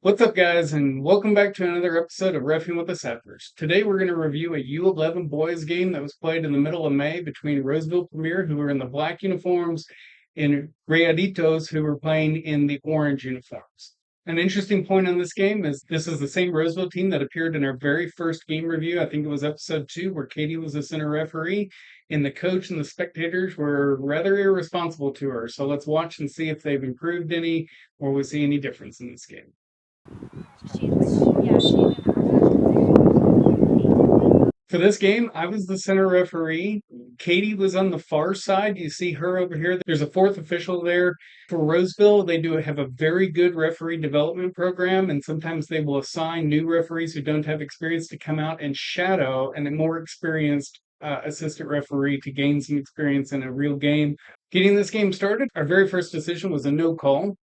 What's up, guys, and welcome back to another episode of Reffing with the Settlers. Today, we're going to review a U11 Boys game that was played in the middle of May between Roseville Premier, who were in the black uniforms, and Rayaditos, who were playing in the orange uniforms. An interesting point on this game is this is the same Roseville team that appeared in our very first game review. I think it was episode 2, where Katie was the center referee, and the coach and the spectators were rather irresponsible to her. So let's watch and see if they've improved any or we see any difference in this game. For this game, I was the center referee. Katie was on the far side. You see her over here. There's a fourth official there. For Roseville, they do have a very good referee development program, and sometimes they will assign new referees who don't have experience to come out and shadow and a more experienced assistant referee to gain some experience in a real game. Getting this game started, our very first decision was a no call.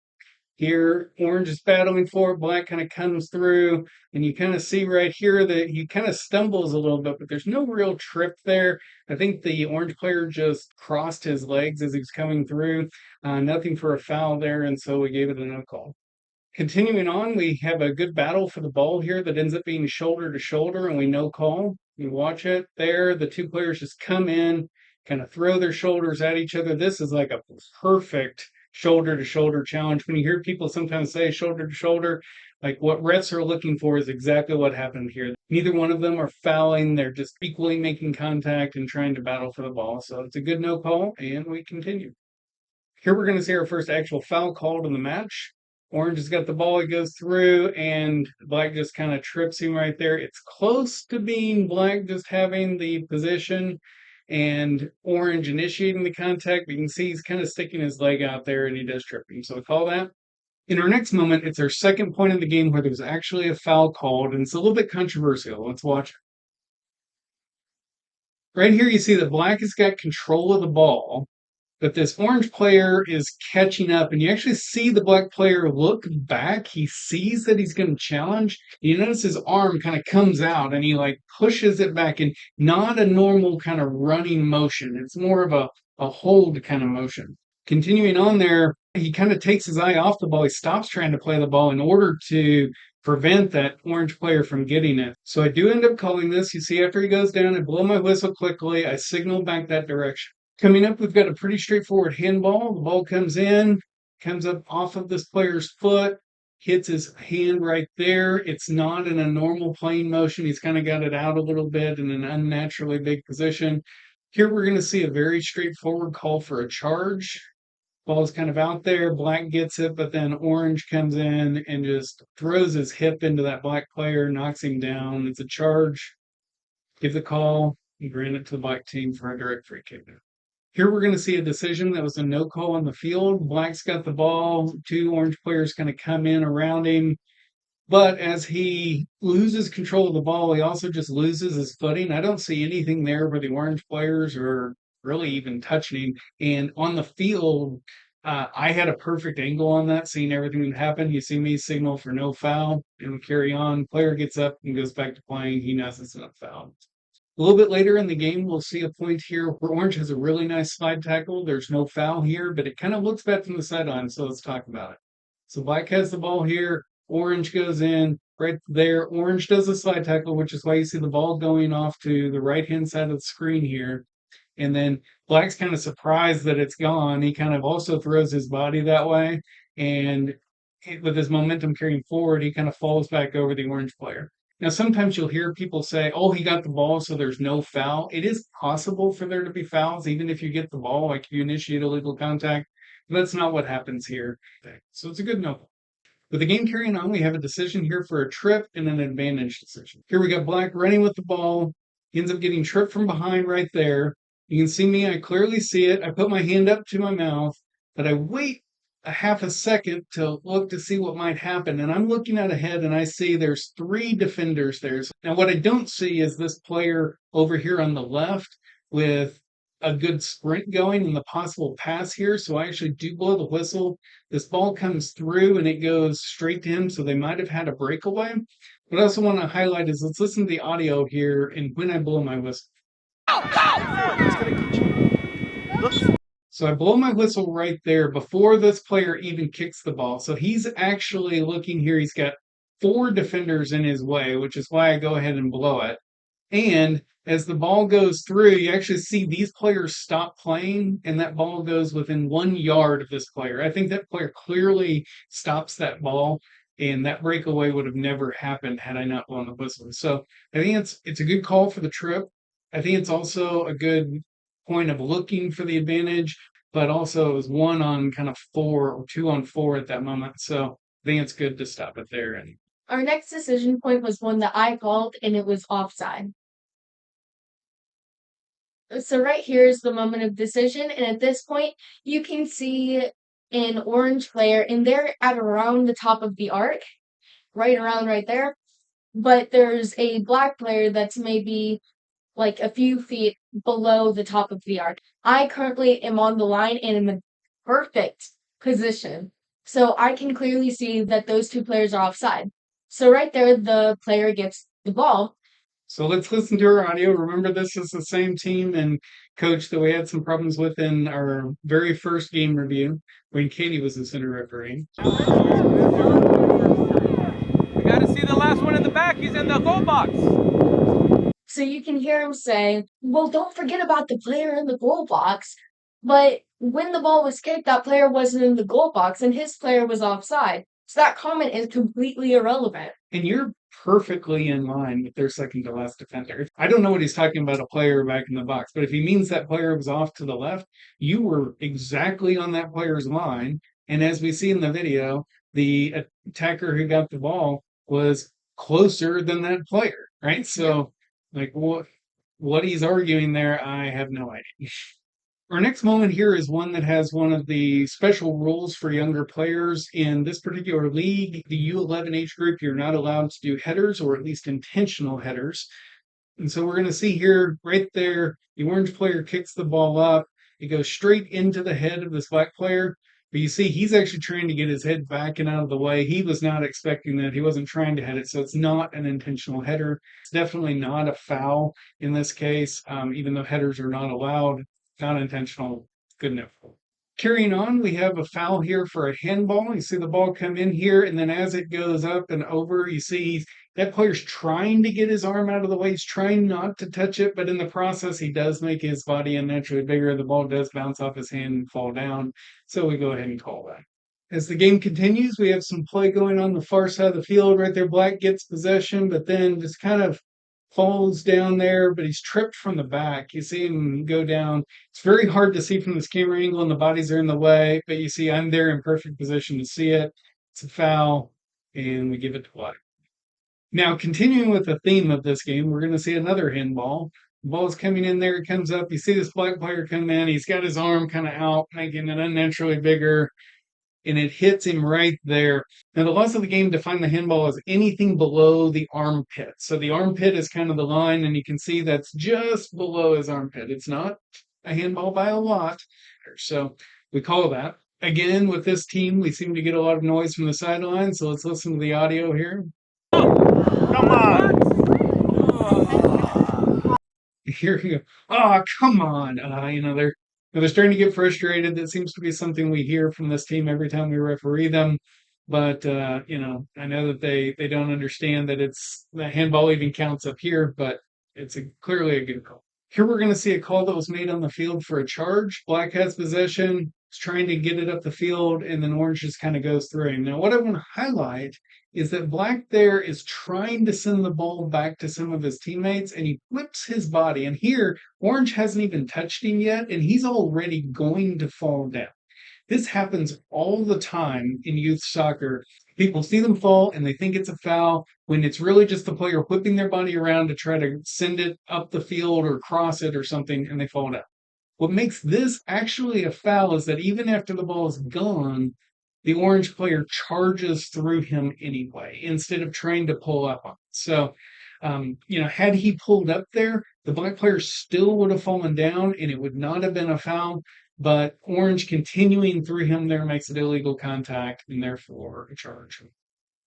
Here, orange is battling for it, black kind of comes through, and you kind of see right here that he kind of stumbles a little bit, but there's no real trip there. I think the orange player just crossed his legs as he was coming through. Nothing for a foul there, and so we gave it a no call. Continuing on, we have a good battle for the ball here that ends up being shoulder to shoulder, and we no call. You watch it there. The two players just come in, kind of throw their shoulders at each other. This is like a perfect shoulder to shoulder challenge. When you hear people sometimes say shoulder to shoulder, like what refs are looking for is exactly what happened here. Neither one of them are fouling. They're just equally making contact and trying to battle for the ball. So it's a good no call, and we continue. Here we're going to see our first actual foul called in the match. Orange has got the ball, he goes through, and black just kind of trips him right there. It's close to being black just having the position and orange initiating the contact, but you can see he's kind of sticking his leg out there and he does trip him. So we call that. In our next moment, it's our second point in the game where there's actually a foul called, and it's a little bit controversial. Let's watch it. Right here, you see that black has got control of the ball, but this orange player is catching up, and you actually see the black player look back. He sees that he's going to challenge. You notice his arm kind of comes out and he like pushes it back, and not a normal kind of running motion. It's more of a hold kind of motion. Continuing on there, he kind of takes his eye off the ball. He stops trying to play the ball in order to prevent that orange player from getting it. So I do end up calling this. You see, after he goes down, I blow my whistle quickly. I signal back that direction. Coming up, we've got a pretty straightforward handball. The ball comes in, comes up off of this player's foot, hits his hand right there. It's not in a normal playing motion. He's kind of got it out a little bit in an unnaturally big position. Here we're going to see a very straightforward call for a charge. Ball's kind of out there, black gets it, but then orange comes in and just throws his hip into that black player, knocks him down. It's a charge. Give the call and grant it to the black team for a direct free kick. Here we're going to see a decision that was a no call on the field. Black's got the ball. Two orange players kind of come in around him. But as he loses control of the ball, he also just loses his footing. I don't see anything there where the orange players are really even touching him. And on the field, I had a perfect angle on that, seeing everything that happened. You see me signal for no foul, and we carry on. Player gets up and goes back to playing. He knows it's not foul. A little bit later in the game, we'll see a point here where orange has a really nice slide tackle. There's no foul here, but it kind of looks bad from the sideline, so let's talk about it. So black has the ball here. Orange goes in right there. Orange does a slide tackle, which is why you see the ball going off to the right-hand side of the screen here. And then black's kind of surprised that it's gone. He kind of also throws his body that way. And with his momentum carrying forward, he kind of falls back over the orange player. Now, sometimes you'll hear people say, oh, he got the ball, so there's no foul. It is possible for there to be fouls, even if you get the ball, like if you initiate illegal contact. But that's not what happens here. So it's a good no. With the game carrying on, we have a decision here for a trip and an advantage decision. Here we got black running with the ball. He ends up getting tripped from behind right there. You can see me. I clearly see it. I put my hand up to my mouth, but I wait a half a second to look to see what might happen. And I'm looking out ahead and I see there's three defenders there. Now, what I don't see is this player over here on the left with a good sprint going and the possible pass here. So I actually do blow the whistle. This ball comes through and it goes straight to him. So they might have had a breakaway. What I also want to highlight is let's listen to the audio here and when I blow my whistle. So I blow my whistle right there before this player even kicks the ball. So he's actually looking here. He's got 4 defenders in his way, which is why I go ahead and blow it. And as the ball goes through, you actually see these players stop playing, and that ball goes within 1 yard of this player. I think that player clearly stops that ball, and that breakaway would have never happened had I not blown the whistle. So I think it's a good call for the trip. I think it's also a good point of looking for the advantage, but also it was 1 on kind of 4 or 2 on 4 at that moment. So I think it's good to stop it there. And Our next decision point was one that I called, and it was offside. So right here is the moment of decision, and at this point, you can see an orange player, and they're at around the top of the arc, right around right there. But there's a black player that's maybe like a few feet below the top of the arc. I currently am on the line and in the perfect position. So I can clearly see that those two players are offside. So right there, the player gets the ball. so let's listen to our audio. Remember, this is the same team and coach that we had some problems with in our very first game review when Katie was the center referee. We got to see the last one in the back. He's in the goal box. So you can hear him say, well, don't forget about the player in the goal box. But when the ball was kicked, that player wasn't in the goal box and his player was offside. So that comment is completely irrelevant. And you're perfectly in line with their second to last defender. I don't know what he's talking about a player back in the box, but if he means that player was off to the left, you were exactly on that player's line. And as we see in the video, the attacker who got the ball was closer than that player, right? So, like, what he's arguing there, I have no idea. Our next moment here is one that has one of the special rules for younger players. In this particular league, the U11 age group, you're not allowed to do headers or at least intentional headers. And so we're going to see here, right there, the orange player kicks the ball up. It goes straight into the head of this black player. But you see, he's actually trying to get his head back and out of the way. He was not expecting that. He wasn't trying to head it. So it's not an intentional header. It's definitely not a foul in this case, even though headers are not allowed. Not intentional. Good enough. Carrying on, we have a foul here for a handball. You see the ball come in here, and then as it goes up and over, you see that player's trying to get his arm out of the way. He's trying not to touch it, but in the process, he does make his body unnaturally bigger. The ball does bounce off his hand and fall down. So we go ahead and call that. As the game continues, we have some play going on the far side of the field. Right there, Black gets possession, but then just kind of falls down there, but he's tripped from the back. You see him go down. It's very hard to see from this camera angle, and the bodies are in the way, but you see I'm there in perfect position to see it. It's a foul, and we give it to Black. Now, continuing with the theme of this game, we're going to see another handball. The ball's coming in there, it comes up. You see this black player come in. He's got his arm kind of out, making it unnaturally bigger, and it hits him right there. Now, the laws of the game define the handball as anything below the armpit. So the armpit is kind of the line, and you can see that's just below his armpit. It's not a handball by a lot. So we call that. Again, with this team, we seem to get a lot of noise from the sideline. So let's listen to the audio here. Come on. Here you go. Oh, come on. They're starting to get frustrated. That seems to be something we hear from this team every time we referee them. But I know that they don't understand that it's the handball even counts up here, but it's clearly a good call. Here we're going to see a call that was made on the field for a charge. Black has possession, is trying to get it up the field, and then Orange just kind of goes through him. Now, what I want to highlight is that Black there is trying to send the ball back to some of his teammates, and he whips his body. And here, Orange hasn't even touched him yet, and he's already going to fall down. This happens all the time in youth soccer. People see them fall and they think it's a foul when it's really just the player whipping their body around to try to send it up the field or cross it or something, and they fall down. What makes this actually a foul is that even after the ball is gone, the orange player charges through him anyway instead of trying to pull up on it. So, had he pulled up there, the black player still would have fallen down and it would not have been a foul. But Orange continuing through him there makes it illegal contact and therefore a charge.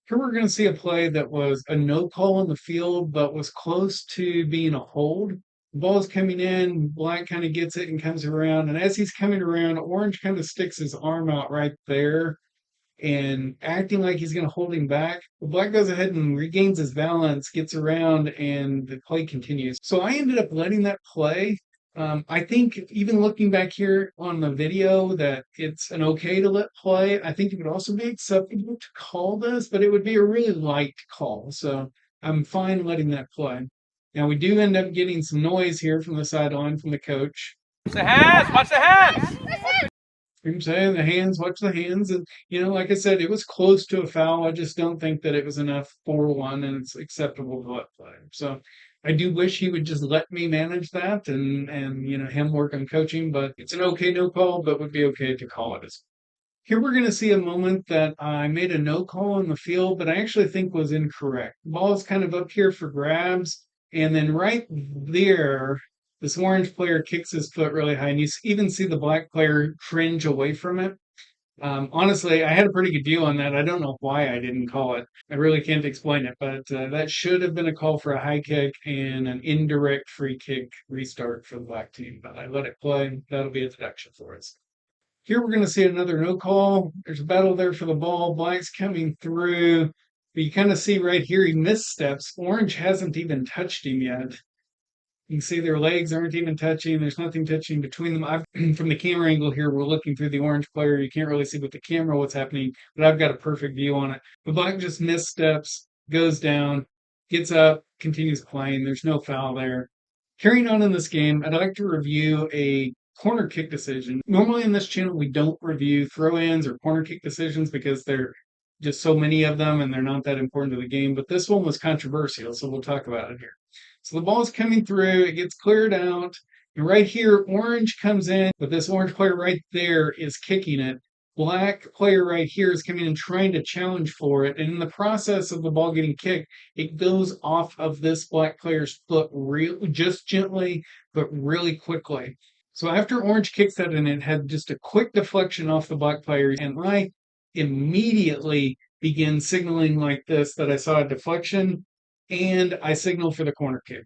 Here we're going to see a play that was a no call on the field, but was close to being a hold. The ball's coming in, Black kind of gets it and comes around. And as he's coming around, Orange kind of sticks his arm out right there. and acting like he's going to hold him back. But Black goes ahead and regains his balance, gets around, and the play continues. So I ended up letting that play. I think even looking back here on the video that it's an okay to let play. I think it would also be acceptable to call this, but it would be a really light call. So I'm fine letting that play. Now we do end up getting some noise here from the sideline from the coach. Watch the hands! Watch the hands! I'm saying the hands, watch the hands. And, like I said, it was close to a foul. I just don't think that it was enough for one and it's acceptable to let play. So I do wish he would just let me manage that and him work on coaching, but it's an okay no call, but would be okay to call it as. Here we're going to see a moment that I made a no call on the field, but I actually think was incorrect. The ball is kind of up here for grabs, and then right there, this orange player kicks his foot really high, and you even see the black player cringe away from it. Honestly, I had a pretty good deal on that. I don't know why I didn't call it. I really can't explain it, but that should have been a call for a high kick and an indirect free kick restart for the black team, but I let it play. That'll be a deduction for us. Here we're going to see another no call. There's a battle there for the ball. Black's coming through. But you kind of see right here he missteps. Orange hasn't even touched him yet. You can see their legs aren't even touching. There's nothing touching between them. From the camera angle here, we're looking through the orange player. You can't really see with the camera what's happening, but I've got a perfect view on it. But Black just missteps, goes down, gets up, continues playing. There's no foul there. Carrying on in this game, I'd like to review a corner kick decision. Normally in this channel, we don't review throw-ins or corner kick decisions because there are just so many of them and they're not that important to the game. But this one was controversial, so we'll talk about it here. So the ball's coming through, it gets cleared out, and right here, orange comes in, but this orange player right there is kicking it. Black player right here is coming and trying to challenge for it, and in the process of the ball getting kicked, it goes off of this black player's foot just gently, but really quickly. So after orange kicks that and it had just a quick deflection off the black player, and I immediately begin signaling like this that I saw a deflection, and I signal for the corner kick.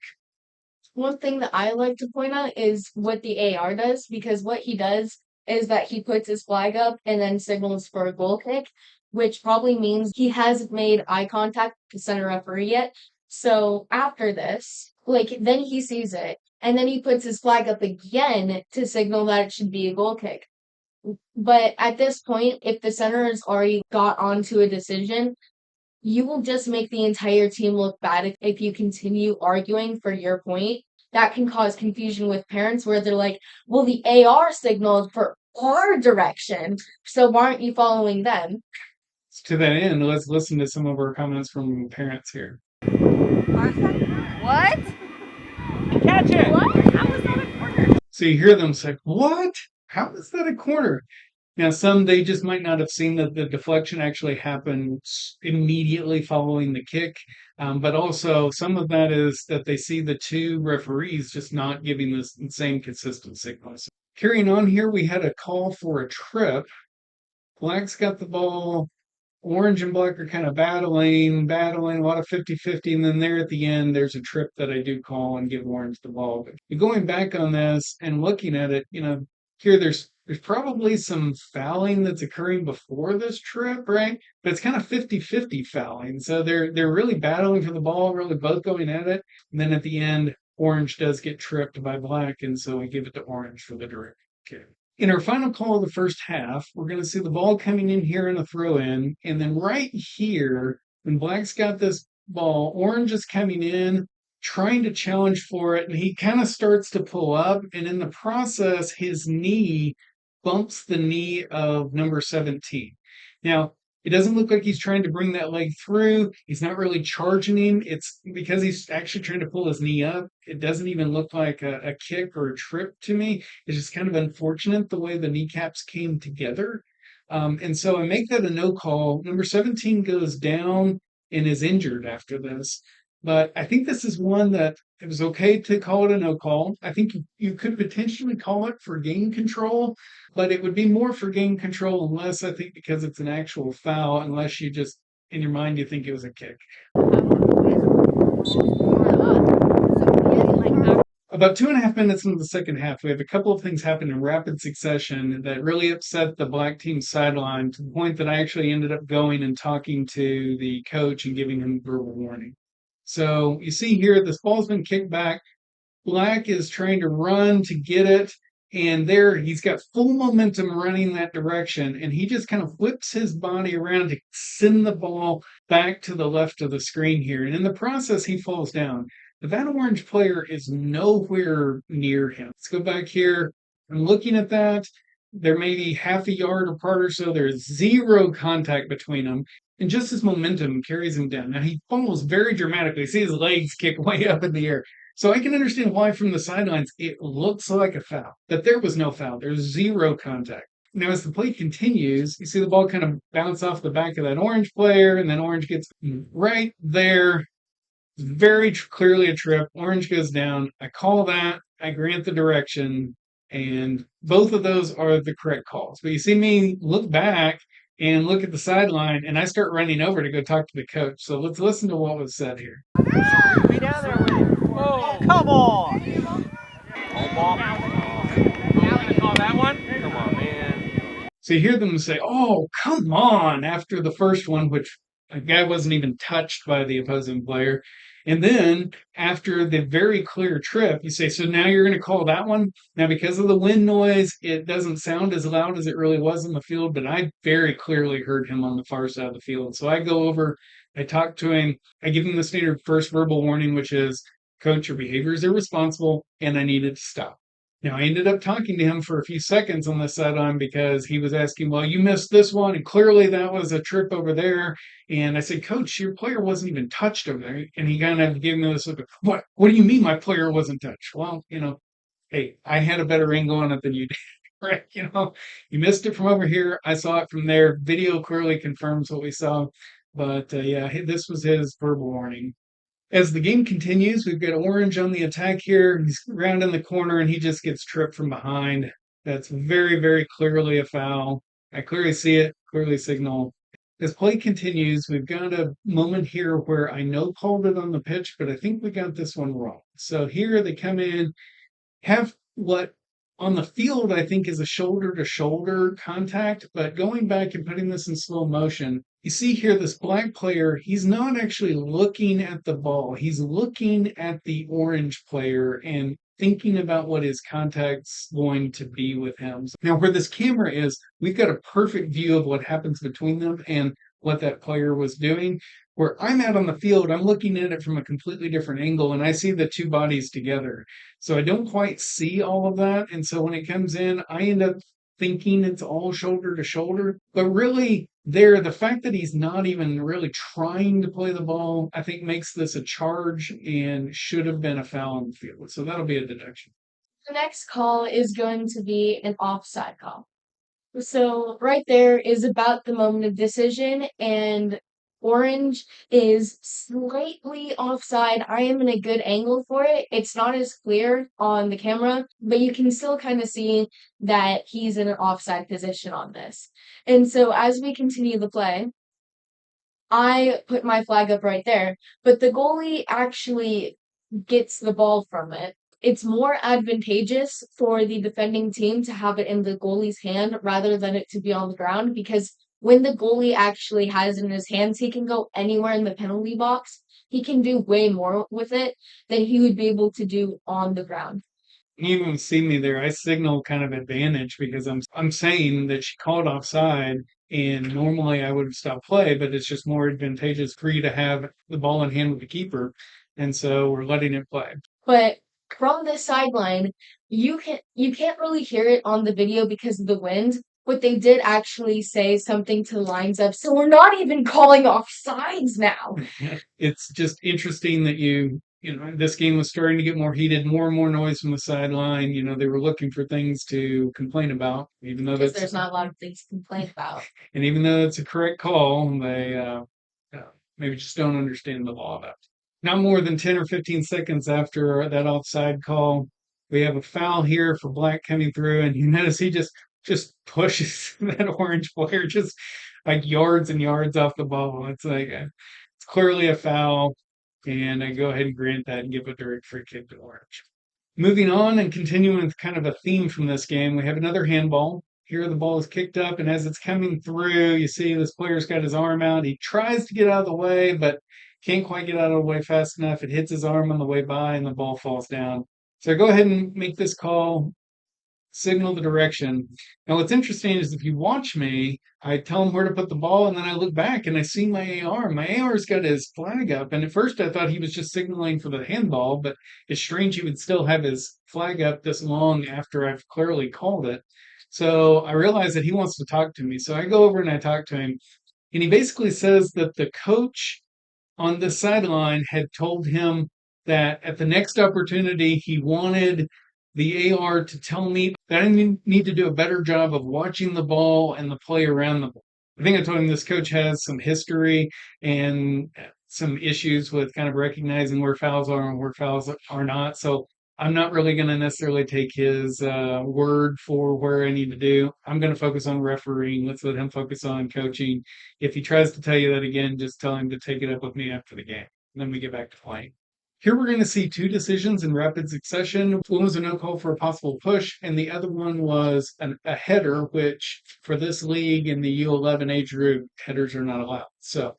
One thing that I like to point out is what the AR does, because what he does is that he puts his flag up and then signals for a goal kick, which probably means he hasn't made eye contact with the center referee yet. So after this, then he sees it, and then he puts his flag up again to signal that it should be a goal kick. But at this point, if the center has already got onto a decision, you will just make the entire team look bad if you continue arguing for your point. That can cause confusion with parents where they're like, well, the AR signaled for our direction, so why aren't you following them? To that end, let's listen to some of our comments from parents here. What? Catch it! What? How was that a corner? So you hear them say, what? How is that a corner? Now, some, they just might not have seen that the deflection actually happened immediately following the kick. But also, some of that is that they see the two referees just not giving the same consistent signals. Carrying on here, we had a call for a trip. Black's got the ball. Orange and black are kind of battling, a lot of 50-50. And then there at the end, there's a trip that I do call and give orange the ball. But going back on this and looking at it, here there's probably some fouling that's occurring before this trip, right? But it's kind of 50-50 fouling. So they're really battling for the ball, really both going at it. And then at the end, orange does get tripped by black, and so we give it to orange for the direct kick. In our final call of the first half, we're going to see the ball coming in here in a throw-in, and then right here, when black's got this ball, orange is coming in, trying to challenge for it, and he kind of starts to pull up, and in the process, his knee bumps the knee of number 17. Now, it doesn't look like he's trying to bring that leg through. He's not really charging him. It's because he's actually trying to pull his knee up. It doesn't even look like a kick or a trip to me. It's just kind of unfortunate the way the kneecaps came together. And so I make that a no call. Number 17 goes down and is injured after this. But I think this is one that it was okay to call it a no call. I think you could potentially call it for game control, but it would be more for game control unless I think because it's an actual foul, unless you just, in your mind, you think it was a kick. About 2.5 minutes into the second half, we have a couple of things happen in rapid succession that really upset the black team sideline to the point that I actually ended up going and talking to the coach and giving him verbal warning. So you see here, this ball's been kicked back. Black is trying to run to get it, and there he's got full momentum running that direction, and he just kind of whips his body around to send the ball back to the left of the screen here. And in the process, he falls down. That orange player is nowhere near him. Let's go back here. I'm looking at that. They're maybe half a yard apart or so. There's zero contact between them. And just his momentum carries him down. Now he falls very dramatically. See his legs kick way up in the air. So I can understand why from the sidelines it looks like a foul, but there was no foul. There's zero contact. Now, as the play continues, you see the ball kind of bounce off the back of that orange player, and then orange gets right there. Very clearly a trip. Orange goes down. I call that. I grant the direction. And both of those are the correct calls. But you see me look back and look at the sideline, and I start running over to go talk to the coach. So let's listen to what was said here. Be down there with him. Oh, come on! Ball. Gonna call that one? Come on, man. So you hear them say, "Oh, come on," after the first one, which a guy wasn't even touched by the opposing player. And then after the very clear trip, you say, "So now you're going to call that one?" Now, because of the wind noise, it doesn't sound as loud as it really was in the field, but I very clearly heard him on the far side of the field. So I go over, I talk to him, I give him the standard first verbal warning, which is, "Coach, your behavior is irresponsible, and I need it to stop." Now, I ended up talking to him for a few seconds on the sideline because he was asking, "Well, you missed this one, and clearly that was a trip over there." And I said, "Coach, your player wasn't even touched over there." And he kind of gave me this look of, What do you mean my player wasn't touched?" Well, hey, I had a better angle on it than you did, right? You missed it from over here. I saw it from there. Video clearly confirms what we saw. But yeah, this was his verbal warning. As the game continues, we've got Orange on the attack here. He's round in the corner and he just gets tripped from behind. That's very, very clearly a foul. I clearly see it, clearly signal. As play continues, we've got a moment here where I know called it on the pitch, but I think we got this one wrong. So here they come in, have what on the field I think is a shoulder to shoulder contact, but going back and putting this in slow motion, you see here this black player, he's not actually looking at the ball. He's looking at the orange player and thinking about what his contact's going to be with him. Now, where this camera is, we've got a perfect view of what happens between them and what that player was doing. Where I'm out on the field, I'm looking at it from a completely different angle and I see the two bodies together. So I don't quite see all of that. And so when it comes in, I end up thinking it's all shoulder to shoulder. But really, the fact that he's not even really trying to play the ball, I think makes this a charge and should have been a foul on the field. So that'll be a deduction. The next call is going to be an offside call. So right there is about the moment of decision, and orange is slightly offside. I am in a good angle for it. It's not as clear on the camera, but you can still kind of see that he's in an offside position on this. And so as we continue the play, I put my flag up right there, but the goalie actually gets the ball from it. It's more advantageous for the defending team to have it in the goalie's hand rather than it to be on the ground, because when the goalie actually has it in his hands, he can go anywhere in the penalty box. He can do way more with it than he would be able to do on the ground. You even see me there. I signal kind of advantage because I'm saying that she called offside, and normally I would have stopped play, but it's just more advantageous for you to have the ball in hand with the keeper, and so we're letting it play. But from the sideline, you can't really hear it on the video because of the wind, but they did actually say something to the lines of, "So we're not even calling offsides now." It's just interesting that this game was starting to get more heated, more and more noise from the sideline. They were looking for things to complain about, even though Because there's not a lot of things to complain about. And even though it's a correct call, they maybe just don't understand the law about it. Not more than 10 or 15 seconds after that offside call, we have a foul here for Black coming through, and you notice he just pushes that orange player just like yards and yards off the ball. It's like it's clearly a foul, and I go ahead and grant that and give a direct free kick to Orange. Moving on and continuing with kind of a theme from this game, we have another handball. Here the ball is kicked up, and as it's coming through, you see this player's got his arm out. He tries to get out of the way, but can't quite get out of the way fast enough. It hits his arm on the way by, and the ball falls down. So go ahead and make this call, signal the direction. Now, what's interesting is if you watch me, I tell him where to put the ball, and then I look back and I see my AR. My AR's got his flag up, and at first I thought he was just signaling for the handball, but it's strange he would still have his flag up this long after I've clearly called it. So I realize that he wants to talk to me. So I go over and I talk to him, and he basically says that the coach on the sideline had told him that at the next opportunity he wanted the AR to tell me that I need to do a better job of watching the ball and the play around the ball. I think I told him this coach has some history and some issues with kind of recognizing where fouls are and where fouls are not. So I'm not really going to necessarily take his word for where I need to do. I'm going to focus on refereeing. Let's let him focus on coaching. If he tries to tell you that again, just tell him to take it up with me after the game. And then we get back to playing. Here we're going to see two decisions in rapid succession. One was a no call for a possible push, and the other one was a header, which for this league in the U11 age group, headers are not allowed. So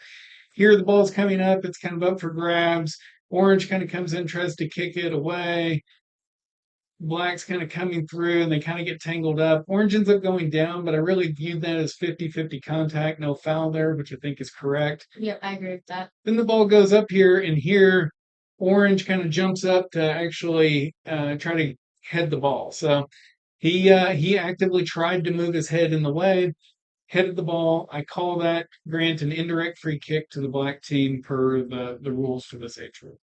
here the ball's coming up. It's kind of up for grabs. Orange kind of comes in, tries to kick it away. Black's kind of coming through, and they kind of get tangled up. Orange ends up going down, but I really viewed that as 50-50 contact, no foul there, which I think is correct. Yep, I agree with that. Then the ball goes up here, and here Orange kind of jumps up to actually try to head the ball. So he actively tried to move his head in the way, headed the ball. I call that, grant an indirect free kick to the black team per the rules for this age group.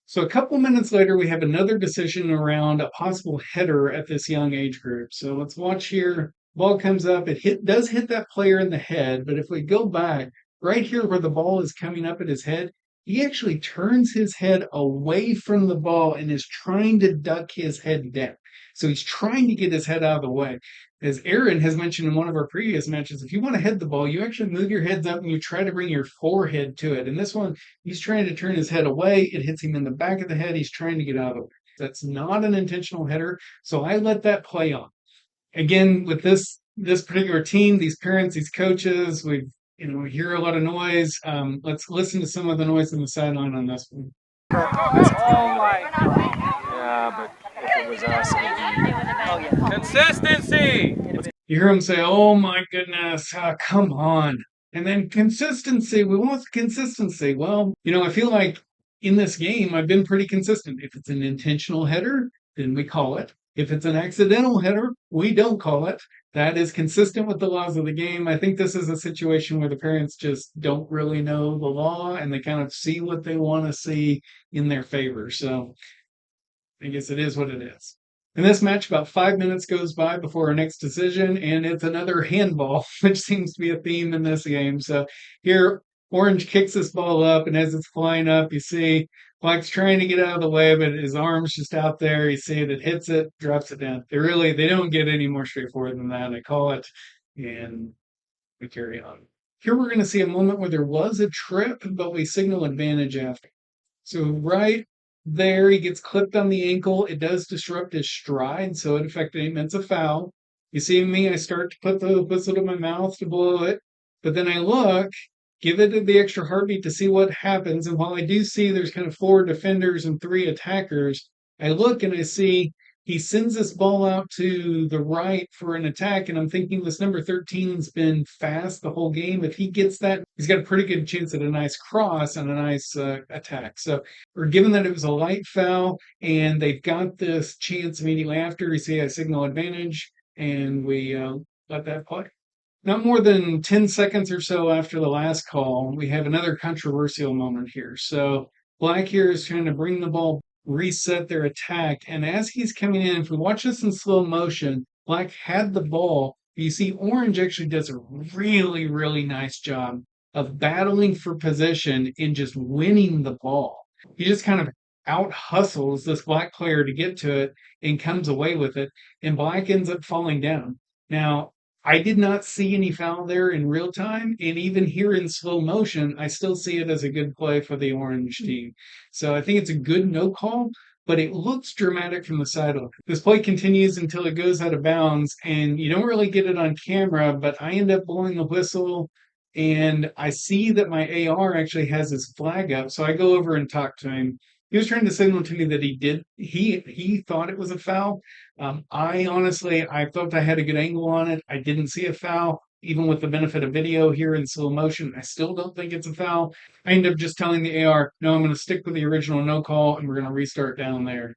So a couple minutes later, we have another decision around a possible header at this young age group. So let's watch here. Ball comes up. It does hit that player in the head, but if we go back, right here where the ball is coming up at his head, he actually turns his head away from the ball and is trying to duck his head down. So he's trying to get his head out of the way. As Aaron has mentioned in one of our previous matches, if you want to head the ball, you actually move your heads up and you try to bring your forehead to it. And this one, he's trying to turn his head away. It hits him in the back of the head. He's trying to get out of the way. That's not an intentional header. So I let that play on. Again, with this particular team, these parents, these coaches, we hear a lot of noise. Let's listen to some of the noise on the sideline on this one. Oh my God. Yeah, but if it was us, it would be... Oh yeah. Consistency! You hear him say, "Oh my goodness, come on." And then consistency. We want consistency. Well, I feel like in this game, I've been pretty consistent. If it's an intentional header, then we call it. If it's an accidental header, we don't call it. That is consistent with the laws of the game. I think this is a situation where the parents just don't really know the law and they kind of see what they want to see in their favor. So I guess it is what it is. In this match, about 5 minutes goes by before our next decision, and it's another handball, which seems to be a theme in this game. So here, Orange kicks this ball up, and as it's flying up, you see Black's trying to get out of the way, but his arm's just out there. You see it hits it, drops it down. They don't get any more straightforward than that. I call it, and we carry on. Here we're going to see a moment where there was a trip, but we signal advantage after. So right there, he gets clipped on the ankle. It does disrupt his stride, so it affected him. It's a foul. You see me, I start to put the whistle to my mouth to blow it, but then I look, give it the extra heartbeat to see what happens. And while I do see there's kind of 4 defenders and 3 attackers, I look and I see he sends this ball out to the right for an attack, and I'm thinking this number 13's been fast the whole game. If he gets that, he's got a pretty good chance at a nice cross and a nice attack. So we're given that it was a light foul, and they've got this chance immediately after. You see a signal advantage, and we let that play. Not more than 10 seconds or so after the last call, we have another controversial moment here. So Black here is trying to bring the ball, reset their attack. And as he's coming in, if we watch this in slow motion, Black had the ball. You see Orange actually does a really, really nice job of battling for position and just winning the ball. He just kind of out hustles this Black player to get to it and comes away with it. And Black ends up falling down. Now, I did not see any foul there in real time, and even here in slow motion, I still see it as a good play for the Orange team. So I think it's a good no call, but it looks dramatic from the sideline. This play continues until it goes out of bounds, and you don't really get it on camera, but I end up blowing the whistle, and I see that my AR actually has his flag up, so I go over and talk to him. He was trying to signal to me that he thought it was a foul. I thought I had a good angle on it. I didn't see a foul. Even with the benefit of video here in slow motion, I still don't think it's a foul. I end up just telling the AR, no, I'm going to stick with the original no call, and we're going to restart down there.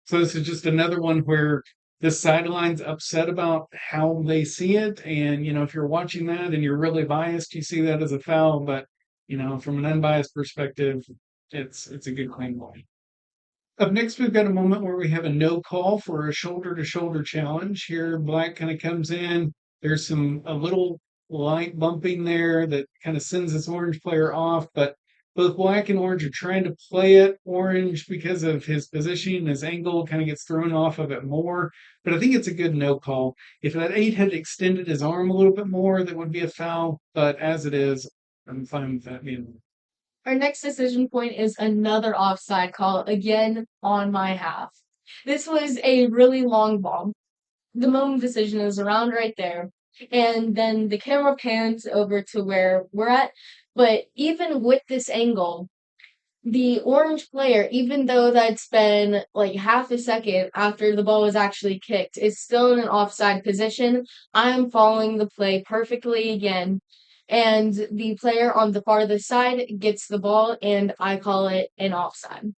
So this is just another one where the sideline's upset about how they see it. And, if you're watching that and you're really biased, you see that as a foul. But, from an unbiased perspective, it's a good clean ball. Up next, we've got a moment where we have a no call for a shoulder-to-shoulder challenge. Here, Black kind of comes in. There's a little light bumping there that kind of sends this Orange player off, but both Black and Orange are trying to play it. Orange, because of his position, his angle, kind of gets thrown off of it more, but I think it's a good no call. If that 8 had extended his arm a little bit more, that would be a foul, but as it is, I'm fine with that being. Our next decision point is another offside call, again on my half. This was a really long ball. The moment decision is around right there, and then the camera pans over to where we're at. But even with this angle, the Orange player, even though that's been like half a second after the ball was actually kicked, is still in an offside position. I'm following the play perfectly again. And the player on the farthest side gets the ball, and I call it an offside.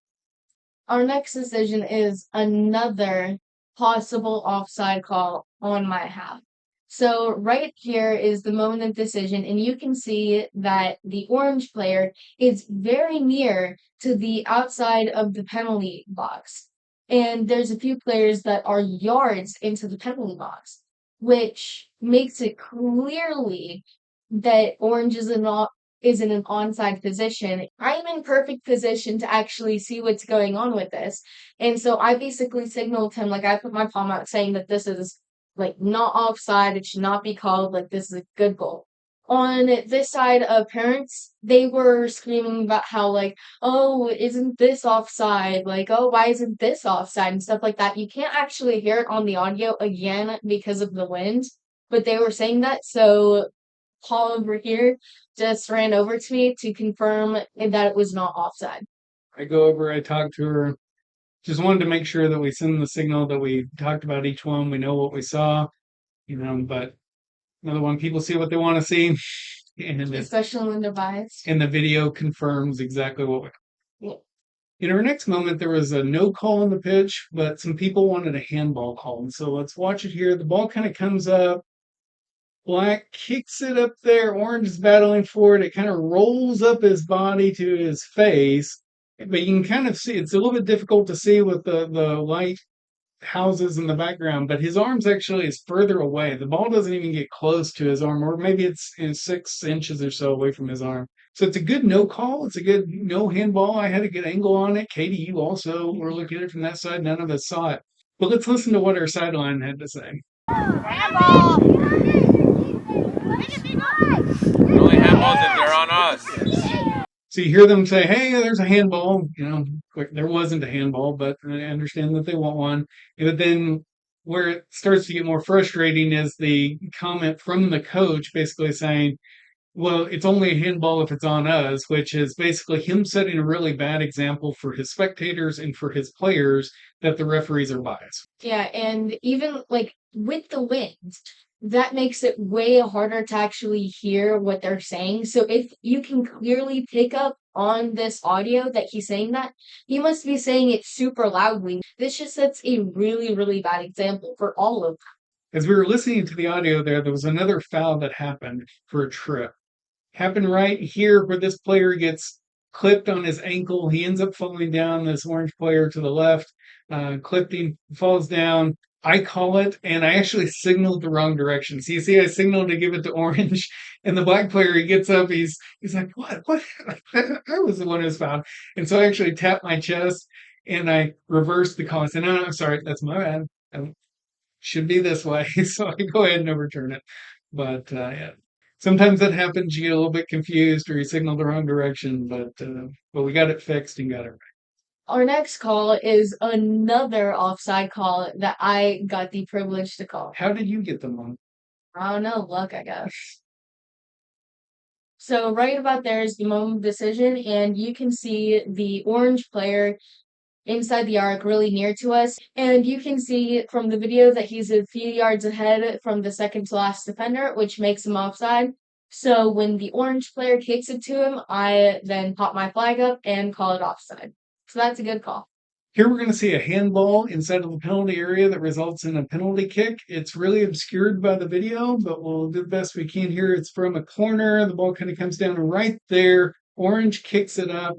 Our next decision is another possible offside call on my half. So right here is the moment of decision, and you can see that the Orange player is very near to the outside of the penalty box. And there's a few players that are yards into the penalty box, which makes it clearly that Orange is in an onside position. I'm in perfect position to actually see what's going on with this. And so I basically signaled him, like I put my palm out saying that this is like not offside, it should not be called, like this is a good goal. On this side of parents, they were screaming about how like, oh, isn't this offside? Like, oh, why isn't this offside? And stuff like that. You can't actually hear it on the audio again because of the wind, but they were saying that. So Paul over here just ran over to me to confirm that it was not offside. I go over, I talk to her, just wanted to make sure that we send the signal that we talked about each one. We know what we saw, but another one, people see what they want to see. Especially when they're biased. And the video confirms exactly what we. Yeah. In our next moment, there was a no call on the pitch, but some people wanted a handball call. And so let's watch it here. The ball kind of comes up. Black kicks it up there. Orange is battling for it. It kind of rolls up his body to his face. But you can kind of see, it's a little bit difficult to see with the light houses in the background, but his arm's actually is further away. The ball doesn't even get close to his arm, or maybe it's 6 inches or so away from his arm. So it's a good no call. It's a good no handball. I had a good angle on it. Katie, you also were looking at it from that side. None of us saw it. But let's listen to what our sideline had to say. Handball! They're only handballs if they're on us. So you hear them say, hey, there's a handball. There wasn't a handball, but I understand that they want one. But then where it starts to get more frustrating is the comment from the coach basically saying, well, it's only a handball if it's on us, which is basically him setting a really bad example for his spectators and for his players that the referees are biased. Yeah, and even like with the wind, that makes it way harder to actually hear what they're saying. So if you can clearly pick up on this audio that he's saying that, he must be saying it super loudly. This just sets a really, really bad example for all of them. As we were listening to the audio there was another foul that happened for a trip. Happened right here where this player gets clipped on his ankle. He ends up falling down, this Orange player to the left, clipped him, falls down. I call it, and I actually signaled the wrong direction. So you see, I signaled to give it to Orange, and the Black player, he gets up, he's like, what? I was the one who's fouled. And so I actually tapped my chest, and I reversed the call. I said, no, I'm sorry, that's my bad. Should be this way. So I go ahead and overturn it. But yeah. Sometimes that happens. You get a little bit confused or you signal the wrong direction, but we got it fixed and got it right. Our next call is another offside call that I got the privilege to call. How did you get them on? I don't know, luck, I guess. So right about there is the moment of decision, and you can see the orange player inside the arc really near to us. And you can see from the video that he's a few yards ahead from the second to last defender, which makes him offside. So when the orange player kicks it to him, I then pop my flag up and call it offside. So that's a good call. Here we're going to see a handball inside of the penalty area that results in a penalty kick. It's really obscured by the video, but we'll do the best we can here. It's from a corner. The ball kind of comes down right there. Orange kicks it up.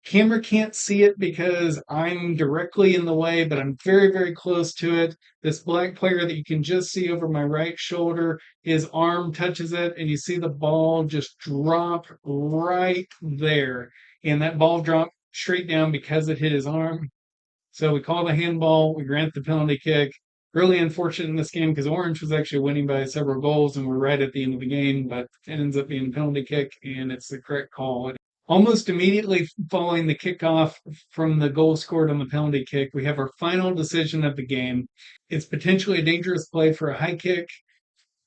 Camera can't see it because I'm directly in the way, but I'm very, very close to it. This black player that you can just see over my right shoulder, his arm touches it, and you see the ball just drop right there. And that ball dropped straight down because it hit his arm. So we call the handball, we grant the penalty kick. Really unfortunate in this game because Orange was actually winning by several goals and we're right at the end of the game, but it ends up being a penalty kick and it's the correct call. Almost immediately following the kickoff from the goal scored on the penalty kick, we have our final decision of the game. It's potentially a dangerous play for a high kick.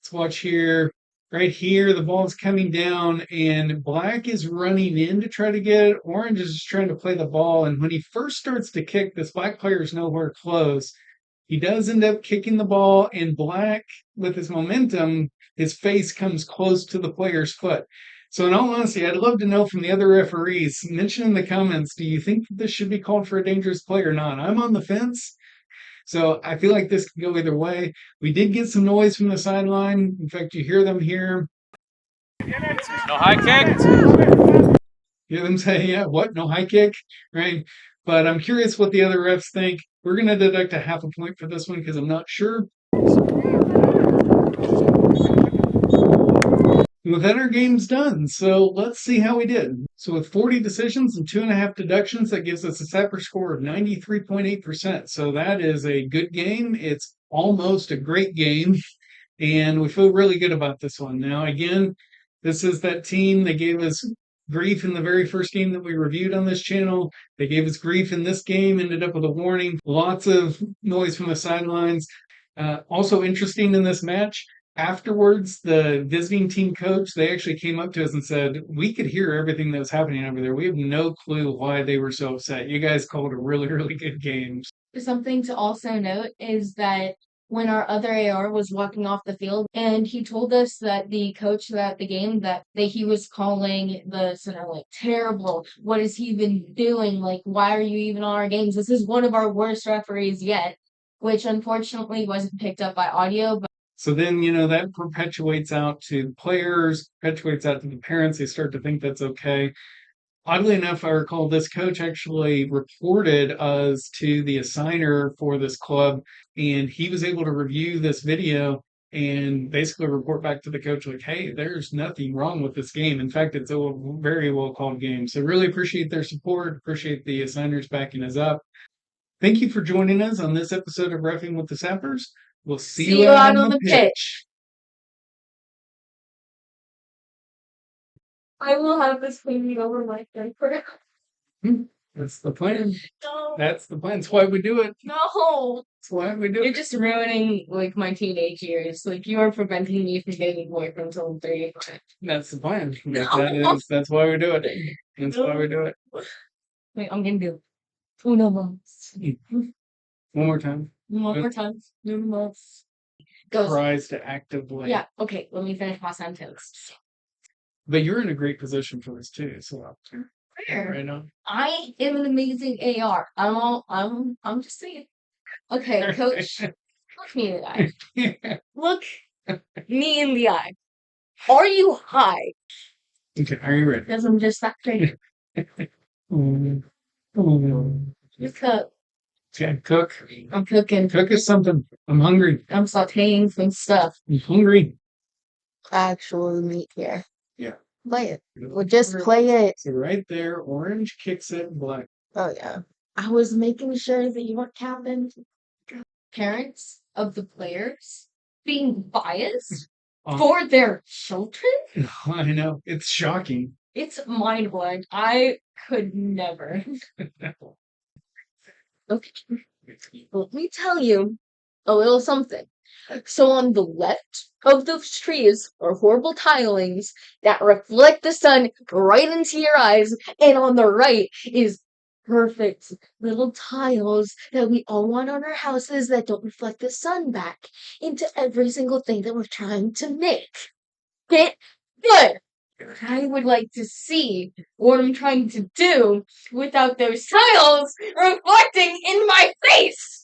Let's watch here. Right here, the ball's coming down, and Black is running in to try to get it. Orange is just trying to play the ball, and when he first starts to kick, this Black player is nowhere close. He does end up kicking the ball, and Black, with his momentum, his face comes close to the player's foot. So in all honesty, I'd love to know from the other referees, mention in the comments, do you think this should be called for a dangerous play or not? I'm on the fence. So I feel like this could go either way. We did get some noise from the sideline. In fact, you hear them here. No high kick. Hear them say, yeah, what? No high kick? Right? But I'm curious what the other refs think. We're going to deduct a half a point for this one because I'm not sure. With that, our game's done. So let's see how we did. So with 40 decisions and 2.5 deductions, that gives us a Sapper score of 93.8%. So that is a good game. It's almost a great game. And we feel really good about this one. Now, again, this is that team. They gave us grief in the very first game that we reviewed on this channel. They gave us grief in this game, ended up with a warning. Lots of noise from the sidelines. Also interesting in this match, afterwards, the visiting team coach, they actually came up to us and said, we could hear everything that was happening over there. We have no clue why they were so upset. You guys called a really, really good game. Something to also note is that when our other AR was walking off the field, and he told us that the coach at the game that he was calling the center like terrible. What is he even doing? Like, why are you even on our games? This is one of our worst referees yet, which unfortunately wasn't picked up by audio. But so then, that perpetuates out to players, perpetuates out to the parents. They start to think that's okay. Oddly enough, I recall this coach actually reported us to the assigner for this club, and he was able to review this video and basically report back to the coach like, hey, there's nothing wrong with this game. In fact, it's a very well-called game. So really appreciate their support, appreciate the assigners backing us up. Thank you for joining us on this episode of Reffing with the Sappers. We'll see you out on the pitch. I will have this cleaning over my diaper. That's the plan. No. That's the plan. That's why we do it. No. That's why we do You're it. just ruining like my teenage years. Like you are preventing me from getting a boyfriend until I'm 35. That's the plan. No. That's why we do it. That's why we do it. Wait, I'm gonna do uno mas. One more time. One more time. Uno mas. Goes. Tries to actively. Yeah. Okay. Let me finish my sentence. But you're in a great position for this too. So Where? right now. I am an amazing AR. I'm just saying. Okay, coach. Look me in the eye. Look me in the eye. Are you high? Okay, are you ready? Because I'm just that crazy. You cook. Okay, cook. I'm cooking. Cook is something. I'm hungry. I'm sauteing some stuff. I'm hungry. Actual meat here. Yeah. Play it. Well, just play it. So right there, orange kicks it, black. Oh, yeah. I was making sure that you weren't capping parents of the players being biased for their children. I know. It's shocking. It's mind blowing. I could never. Okay, let me tell you a little something. So on the left of those trees are horrible tilings that reflect the sun right into your eyes, and on the right is perfect little tiles that we all want on our houses that don't reflect the sun back into every single thing that we're trying to make. Get good. I would like to see what I'm trying to do without those tiles reflecting in my face.